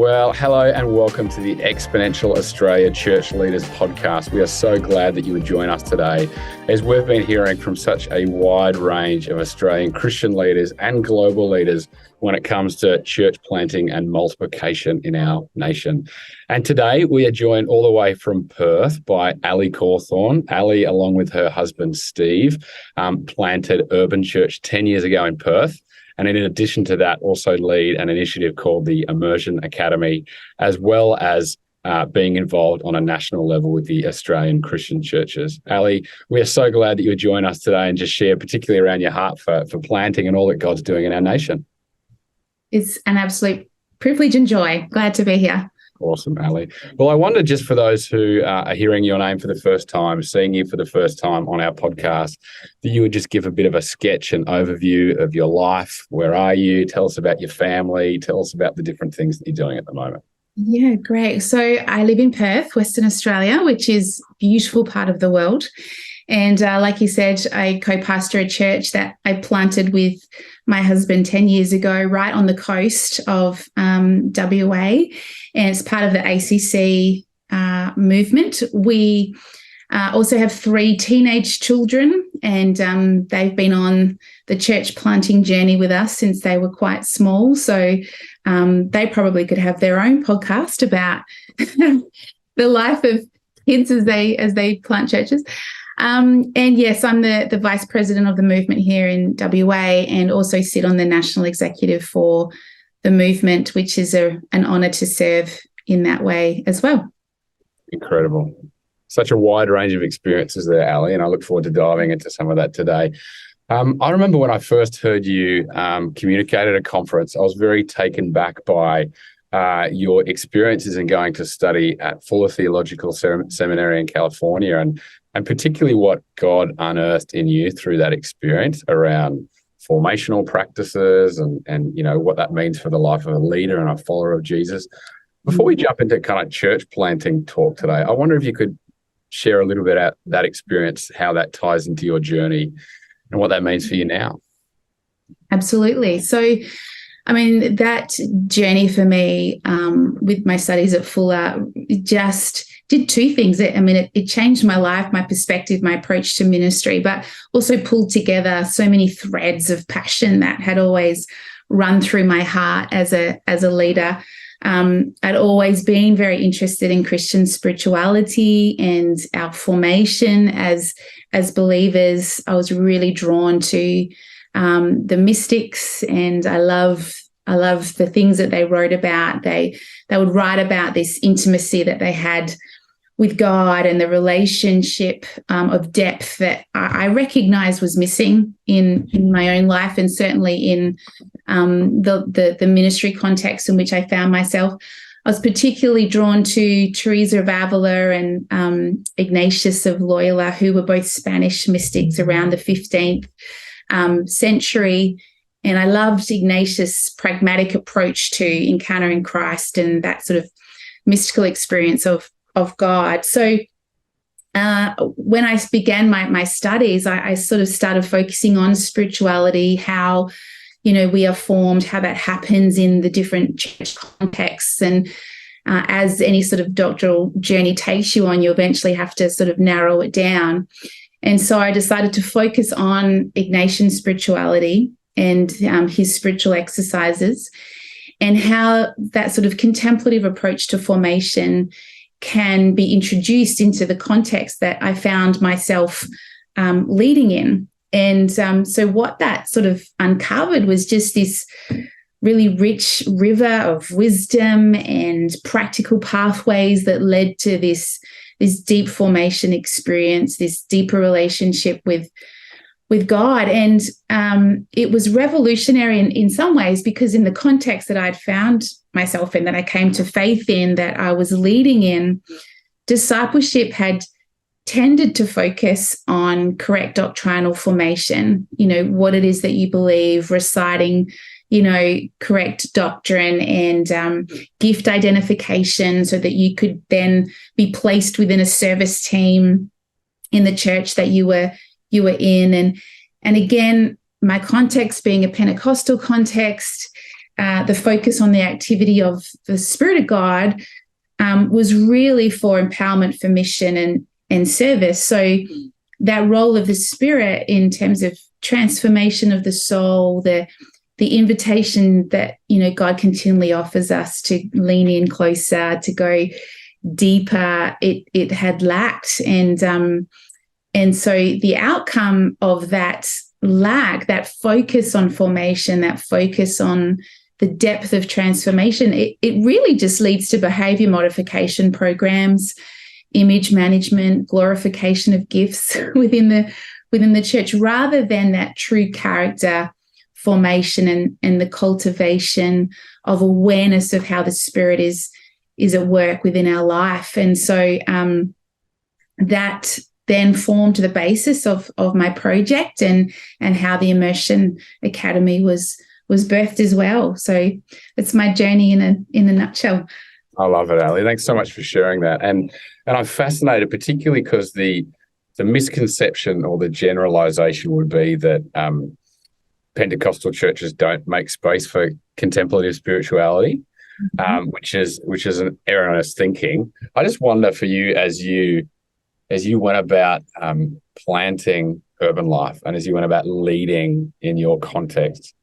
Well, hello and welcome to the Exponential Australia Church Leaders Podcast. We are so glad that you would join us today, as we've been hearing from such a wide range of Australian Christian leaders and global leaders when it comes to church planting and multiplication in our nation. And today we are joined all the way from Perth by Ally Cawthorn. Ally, along with her husband Steve, planted Urban Church 10 years ago in Perth. And in addition to that, also lead an initiative called the Immersion Academy, as well as being involved on a national level with the Australian Christian churches. Ally, we are so glad that you would join us today and just share particularly around your heart for planting and all that God's doing in our nation. It's an absolute privilege and joy. Glad to be here. Awesome, Ally. Well, I wonder, just for those who are hearing your name for the first time, seeing you for the first time on our podcast, that you would just give a bit of a sketch and overview of your life. Where are you? Tell us about your family. Tell us about the different things that you're doing at the moment. Yeah, great. So I live in Perth, Western Australia, which is a beautiful part of the world. And like you said, I co-pastor a church that I planted with my husband 10 years ago, right on the coast of WA. And it's part of the ACC movement. We also have 3 teenage children, and they've been on the church planting journey with us since they were quite small. So they probably could have their own podcast about the life of kids as they plant churches. And yes, I'm the vice president of the movement here in WA, and also sit on the national executive for the movement, which is an honour to serve in that way as well. Incredible. Such a wide range of experiences there, Ally, and I look forward to diving into some of that today. I remember when I first heard you communicate at a conference, I was very taken back by your experiences in going to study at Fuller Theological Seminary in California, and particularly what God unearthed in you through that experience around formational practices and you know what that means for the life of a leader and a follower of Jesus. Before we jump into kind of church planting talk today, I wonder if you could share a little bit about that experience, how that ties into your journey and what that means for you now. Absolutely. So, I mean, that journey for me with my studies at Fuller just did 2 things. It changed my life, my perspective, my approach to ministry, but also pulled together so many threads of passion that had always run through my heart as a leader. I'd always been very interested in Christian spirituality and our formation as believers. I was really drawn to the mystics, and I love the things that they wrote about. They would write about this intimacy that they had with God and the relationship of depth that I recognized was missing in my own life, and certainly in the ministry context in which I found myself. I was particularly drawn to Teresa of Avila and Ignatius of Loyola, who were both Spanish mystics around the 15th century. And I loved Ignatius' pragmatic approach to encountering Christ and that sort of mystical experience of God. So when I began my studies, I sort of started focusing on spirituality, how, you know, we are formed, how that happens in the different church contexts. And as any sort of doctoral journey takes you on, you eventually have to sort of narrow it down. And so I decided to focus on Ignatian spirituality and his spiritual exercises, and how that sort of contemplative approach to formation can be introduced into the context that I found myself leading in. And so what that sort of uncovered was just this really rich river of wisdom and practical pathways that led to this deep formation experience, this deeper relationship with God. And it was revolutionary in some ways, because in the context that I'd found myself in, that I came to faith in, that I was leading in, discipleship had tended to focus on correct doctrinal formation, you know, what it is that you believe, reciting, you know, correct doctrine and gift identification, so that you could then be placed within a service team in the church that you were in. And again, my context being a Pentecostal context, the focus on the activity of the Spirit of God was really for empowerment for mission and service. So that role of the Spirit in terms of transformation of the soul, the invitation that, God continually offers us to lean in closer, to go deeper, it had lacked. And so the outcome of that lack, that focus on formation, that focus on the depth of transformation, it really just leads to behavior modification programs, image management, glorification of gifts within the church, rather than that true character formation and the cultivation of awareness of how the Spirit is at work within our life. And so that then formed the basis of my project and how the Immersion Academy was birthed as well. So it's my journey in a nutshell. I love it, Ally. Thanks so much for sharing that. And I'm fascinated, particularly because the misconception or the generalization would be that Pentecostal churches don't make space for contemplative spirituality, which is an erroneous thinking. I just wonder for you, as you went about planting Urban Life and as you went about leading in your context,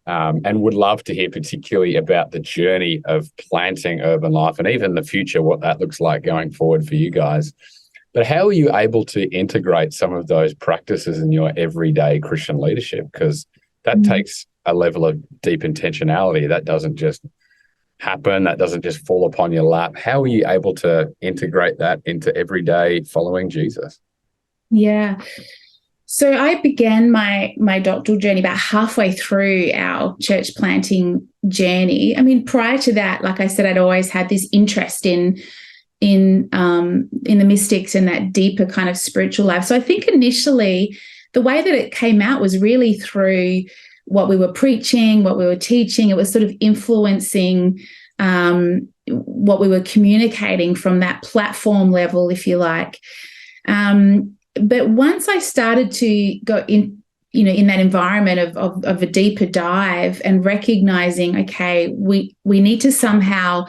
and would love to hear particularly about the journey of planting Urban Life and even the future, what that looks like going forward for you guys. But how are you able to integrate some of those practices in your everyday Christian leadership? Because that takes a level of deep intentionality. That doesn't just happen. That doesn't just fall upon your lap. How are you able to integrate that into everyday following Jesus? Yeah. So I began my doctoral journey about halfway through our church planting journey. I mean, prior to that, like I said, I'd always had this interest in the mystics and that deeper kind of spiritual life. So I think initially the way that it came out was really through what we were preaching, what we were teaching. It was sort of influencing what we were communicating from that platform level, if you like. But once I started to go in, in that environment of a deeper dive and recognizing, okay, we need to somehow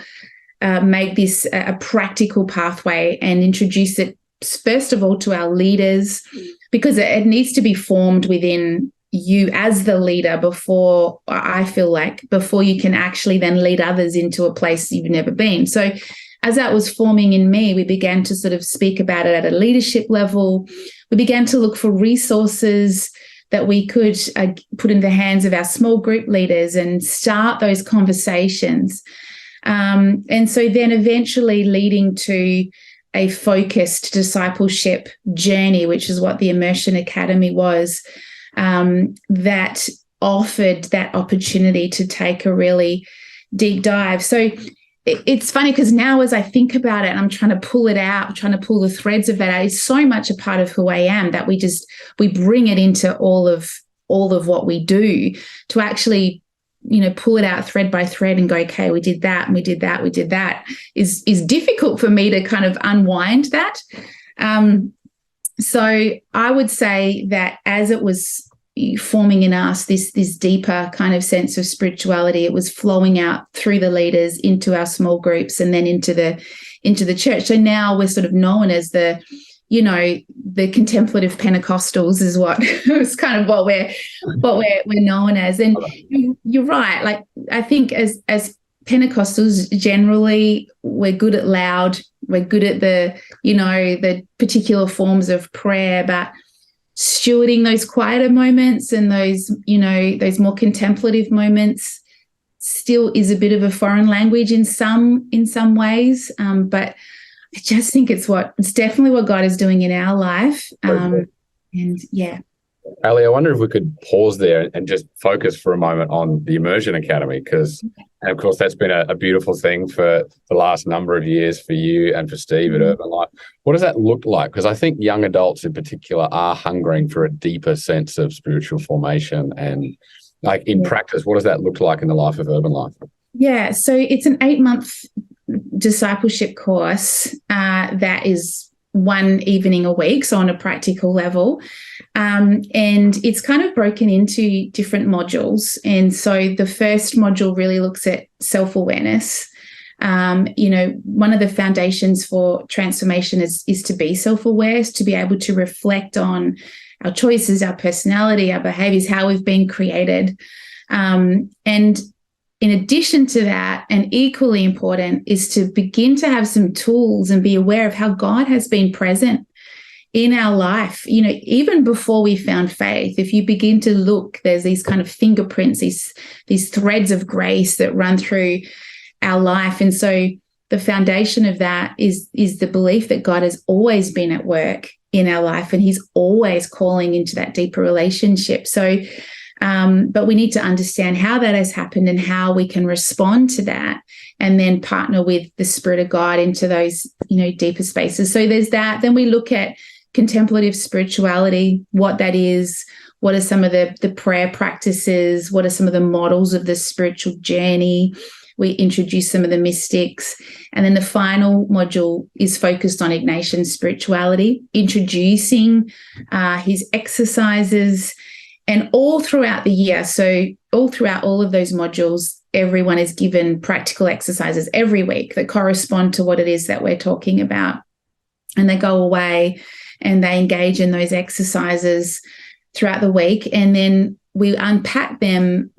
make this a practical pathway and introduce it, first of all, to our leaders, because it needs to be formed within you as the leader before you can actually then lead others into a place you've never been. So as that was forming in me, we began to sort of speak about it at a leadership level. We began to look for resources that we could put in the hands of our small group leaders and start those conversations. And so then eventually leading to a focused discipleship journey, which is what the Immersion Academy was, that offered that opportunity to take a really deep dive. So it's funny because now as I think about it and I'm trying to pull it out, trying to pull the threads of that out, it's so much a part of who I am that we bring it into all of what we do to actually, pull it out thread by thread and go, okay, we did that and we did that, we did that is difficult for me to kind of unwind that. So I would say that as it was forming in us this deeper kind of sense of spirituality, it was flowing out through the leaders into our small groups and then into the church. So now we're sort of known as the contemplative Pentecostals is what is kind of what we're known as. And you're right. Like I think as Pentecostals generally, we're good at loud. We're good at the particular forms of prayer, but stewarding those quieter moments and those more contemplative moments still is a bit of a foreign language in some ways. But I just think it's definitely what God is doing in our life. And yeah. Ally, I wonder if we could pause there and just focus for a moment on the Immersion Academy, because, and of course, that's been a beautiful thing for the last number of years for you and for Steve at Urban Life. What does that look like? Because I think young adults in particular are hungering for a deeper sense of spiritual formation. And like in practice, what does that look like in the life of Urban Life? Yeah, so it's an 8-month discipleship course that is one evening a week, so on a practical level. And it's kind of broken into different modules. And so the first module really looks at self-awareness. One of the foundations for transformation is to be self-aware, to be able to reflect on our choices, our personality, our behaviors, how we've been created. And in addition to that, and equally important, is to begin to have some tools and be aware of how God has been present in our life. Even before we found faith, if you begin to look, there's these kind of fingerprints, these threads of grace that run through our life. And so the foundation of that is the belief that God has always been at work in our life, and he's always calling into that deeper relationship. So but we need to understand how that has happened and how we can respond to that, and then partner with the Spirit of God into those, deeper spaces. So there's that. Then we look at contemplative spirituality, what that is, what are some of the prayer practices, what are some of the models of the spiritual journey. We introduce some of the mystics. And then the final module is focused on Ignatian spirituality, introducing his exercises. And all throughout the year, so all throughout all of those modules, everyone is given practical exercises every week that correspond to what it is that we're talking about. And they go away and they engage in those exercises throughout the week. And then we unpack them,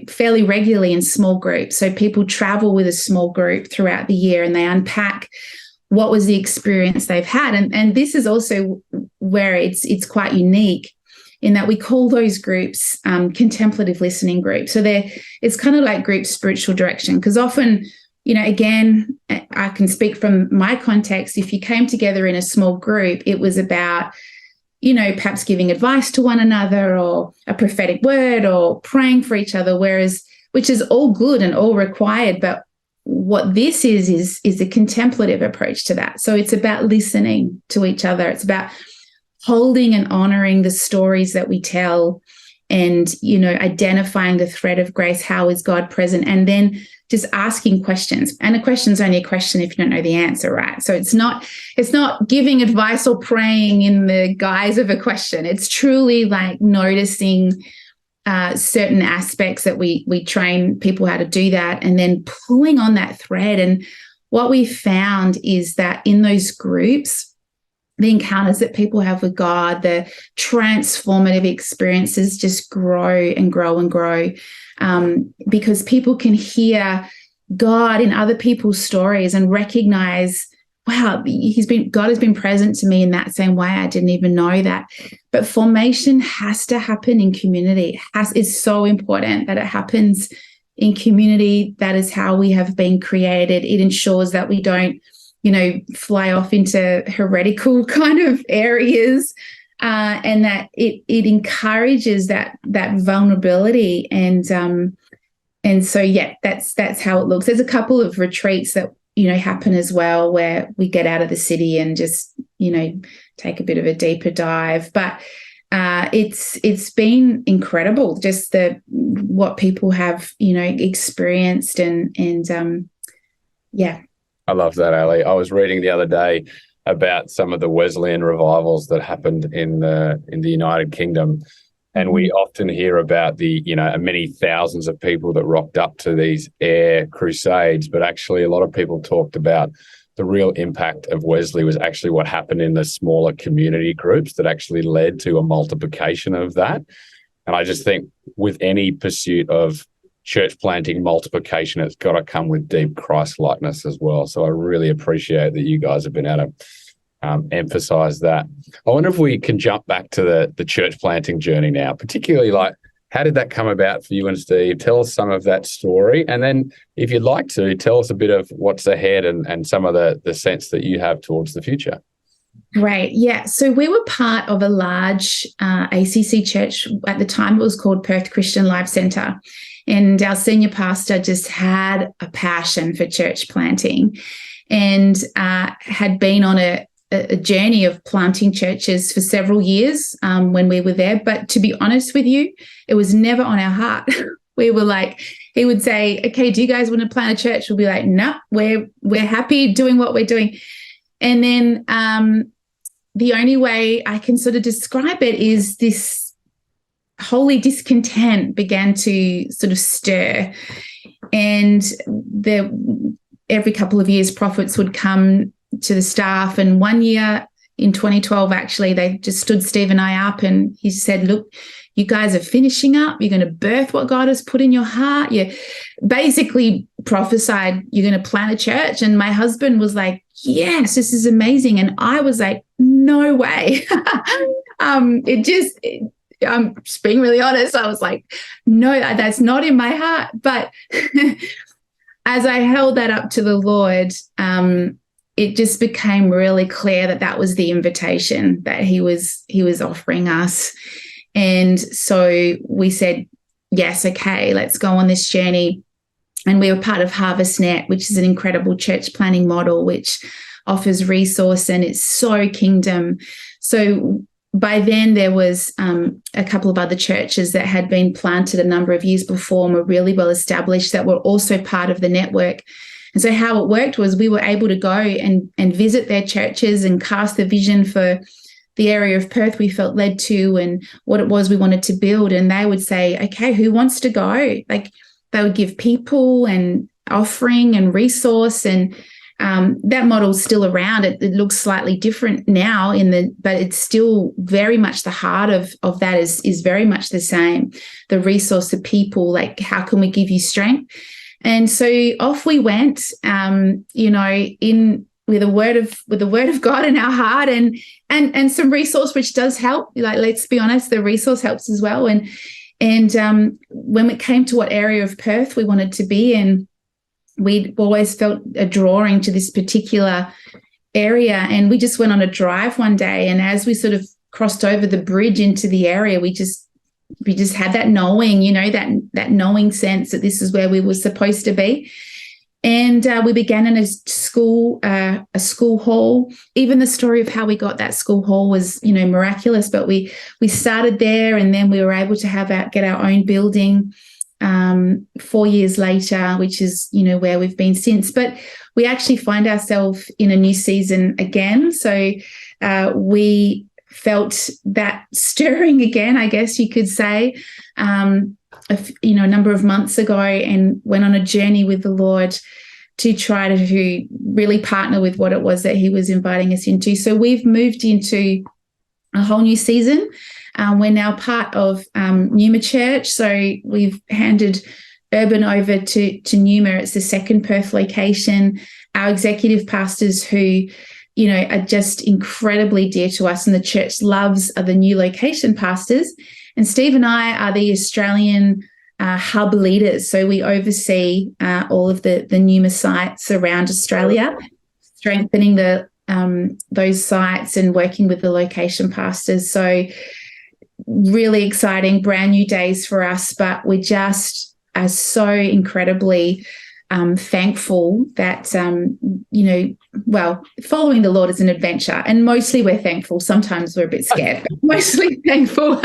fairly regularly in small groups. So people travel with a small group throughout the year and they unpack what was the experience they've had. And this is also where it's quite unique, in that we call those groups contemplative listening groups. So it's kind of like group spiritual direction, because often, again, I can speak from my context. If you came together in a small group, it was about, perhaps giving advice to one another or a prophetic word or praying for each other, which is all good and all required. But what this is a contemplative approach to that. So it's about listening to each other. It's about holding and honoring the stories that we tell, and, identifying the thread of grace. How is God present? And then just asking questions. And a question's only a question if you don't know the answer, right? So it's not giving advice or praying in the guise of a question. It's truly like noticing certain aspects that we train people how to do that, and then pulling on that thread. And what we found is that in those groups, the encounters that people have with God, the transformative experiences just grow and grow and grow, because people can hear God in other people's stories and recognize, wow, God has been present to me in that same way. I didn't even know that. But formation has to happen in community. It's so important that it happens in community. That is how we have been created. It ensures that we don't fly off into heretical kind of areas, and that it encourages that vulnerability. And so, yeah, that's how it looks. There's a couple of retreats that, happen as well, where we get out of the city and just, take a bit of a deeper dive. But it's been incredible, just what people have, experienced and yeah. I love that, Ally. I was reading the other day about some of the Wesleyan revivals that happened in the United Kingdom, and we often hear about the many thousands of people that rocked up to these air crusades, but actually a lot of people talked about the real impact of Wesley was actually what happened in the smaller community groups that actually led to a multiplication of that. And I just think with any pursuit of church planting multiplication, it's got to come with deep Christ likeness as well. So I really appreciate that you guys have been able to emphasize that. I wonder if we can jump back to the church planting journey now, particularly like, how did that come about for you and Steve? Tell us some of that story. And then if you'd like to, tell us a bit of what's ahead and some of the sense that you have towards the future. Great. Yeah. So we were part of a large ACC church. At the time, it was called Perth Christian Life Centre. And our senior pastor just had a passion for church planting and had been on a journey of planting churches for several years when we were there. But to be honest with you, it was never on our heart. We were like, he would say, okay, do you guys want to plant a church? We'll be like, no, we're happy doing what we're doing. And then the only way I can sort of describe it is this holy discontent began to sort of stir. And every couple of years, prophets would come to the staff. And one year in 2012, actually, they just stood Steve and I up, and he said, look, you guys are finishing up. You're going to birth what God has put in your heart. You basically prophesied you're going to plant a church. And my husband was like, yes, this is amazing. And I was like, no way. I'm just being really honest. I was like, no, that's not in my heart. But as I held that up to the Lord, it just became really clear that that was the invitation that he was offering us. And so we said, yes, okay, let's go on this journey. And we were part of HarvestNet, which is an incredible church planning model, which offers resource, and it's so kingdom. So by then there was a couple of other churches that had been planted a number of years before and were really well established that were also part of the network. And so how it worked was we were able to go and visit their churches and cast the vision for the area of Perth we felt led to and what it was we wanted to build. And they would say, okay, who wants to go? Like, they would give people and offering and resource. And that model's still around. It looks slightly different now but it's still very much the heart of that is very much the same. The resource of people, like, how can we give you strength? And so off we went, with the word of God in our heart and some resource, which does help. Like, let's be honest, the resource helps as well. And when it came to what area of Perth we wanted to be in, we'd always felt a drawing to this particular area. And we just went on a drive one day. And as we sort of crossed over the bridge into the area, we just had that knowing, that knowing sense that this is where we were supposed to be. And we began in a school hall. Even the story of how we got that school hall was, miraculous. But we started there, and then we were able to get our own building 4 years later, which is, where we've been since. But we actually find ourselves in a new season again. So we felt that stirring again, I guess you could say, a number of months ago, and went on a journey with the Lord to try to really partner with what it was that he was inviting us into. So we've moved into a whole new season. We're now part of Numa Church. So we've handed Urban over to Numa. It's the second Perth location. Our executive pastors who are just incredibly dear to us, and the church loves, are the new location pastors. And Steve and I are the Australian hub leaders. So we oversee all of the Numa sites around Australia, strengthening those sites and working with the location pastors. So really exciting, brand new days for us, but we just are so incredibly thankful that, following the Lord is an adventure, and mostly we're thankful. Sometimes we're a bit scared, but mostly thankful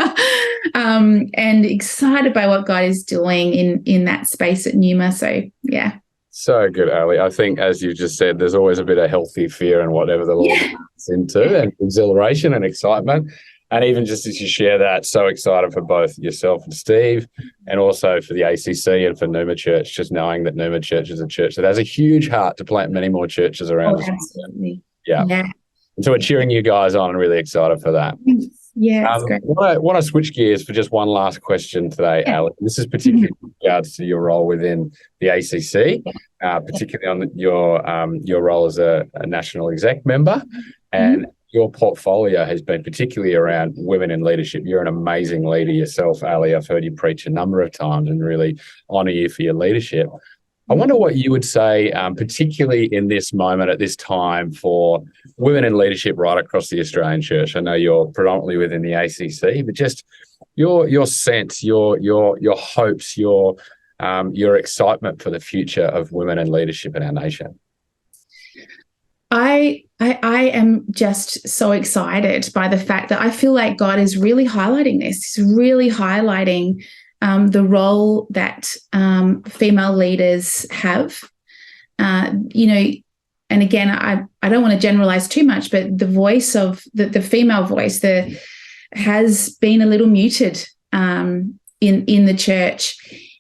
and excited by what God is doing in that space at Numa. So, yeah. So good, Ally. I think, as you just said, there's always a bit of healthy fear in whatever the Lord is into, and exhilaration and excitement. And even just as you share that, so excited for both yourself and Steve, and also for the ACC and for Numa Church, just knowing that Numa Church is a church that has a huge heart to plant many more churches around us. Absolutely. Yeah. And so we're cheering you guys on and really excited for that. Yeah, it's great. I want to switch gears for just one last question today, Ally. This is particularly in regards to your role within the ACC, particularly on your role as a national exec member. And your portfolio has been particularly around women in leadership. You're an amazing leader yourself, Ally. I've heard you preach a number of times and really honour you for your leadership. I wonder what you would say, particularly in this moment at this time, for women in leadership right across the Australian church. I know you're predominantly within the ACC, but just your sense, your hopes, your excitement for the future of women in leadership in our nation. I am just so excited by the fact that I feel like God is really highlighting this. He's really highlighting the role that female leaders have. and again, I don't want to generalize too much, but the voice of the female voice has been a little muted in the church.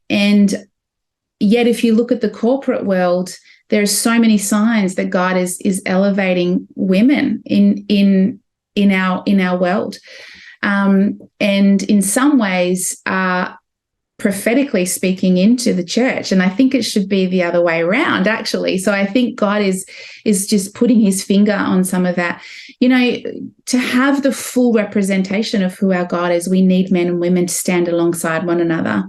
And yet, if you look at the corporate world, there are so many signs that God is elevating women in our world, and in some ways prophetically speaking into the church. And I think it should be the other way around, actually. So I think God is just putting his finger on some of that. To have the full representation of who our God is, we need men and women to stand alongside one another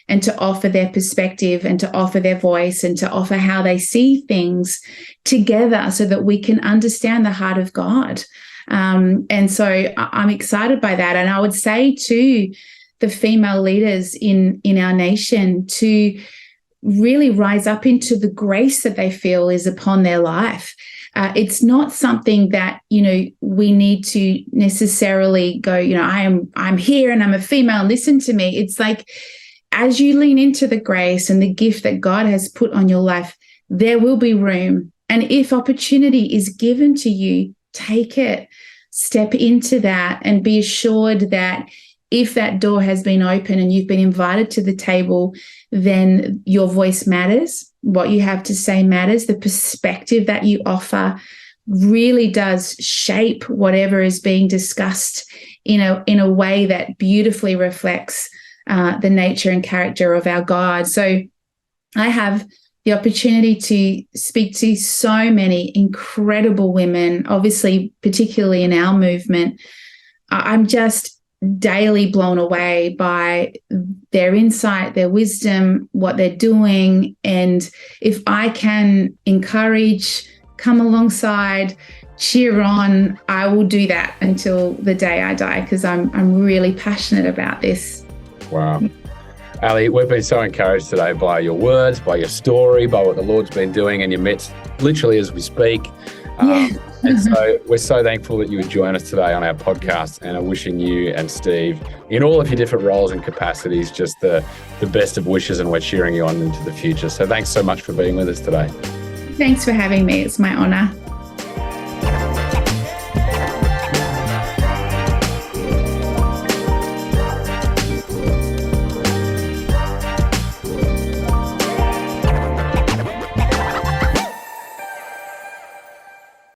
and to offer their perspective and to offer their voice and to offer how they see things together so that we can understand the heart of God. And so I'm excited by that. And I would say to the female leaders in our nation to really rise up into the grace that they feel is upon their life. It's not something that, we need to necessarily go, I'm here and I'm a female and listen to me. It's like, as you lean into the grace and the gift that God has put on your life, there will be room. And if opportunity is given to you, take it, step into that, and be assured that if that door has been open and you've been invited to the table, then your voice matters. What you have to say matters. The perspective that you offer really does shape whatever is being discussed in a way that beautifully reflects the nature and character of our God. So I have the opportunity to speak to so many incredible women, obviously, particularly in our movement. I'm just daily blown away by their insight, their wisdom, what they're doing. And if I can encourage, come alongside, cheer on, I will do that until the day I die, because I'm really passionate about this. Wow. Ally, we've been so encouraged today by your words, by your story, by what the Lord's been doing in your midst, literally as we speak. And so we're so thankful that you would join us today on our podcast, and are wishing you and Steve, in all of your different roles and capacities, just the best of wishes, and we're cheering you on into the future. So thanks so much for being with us today. Thanks for having me. It's my honor.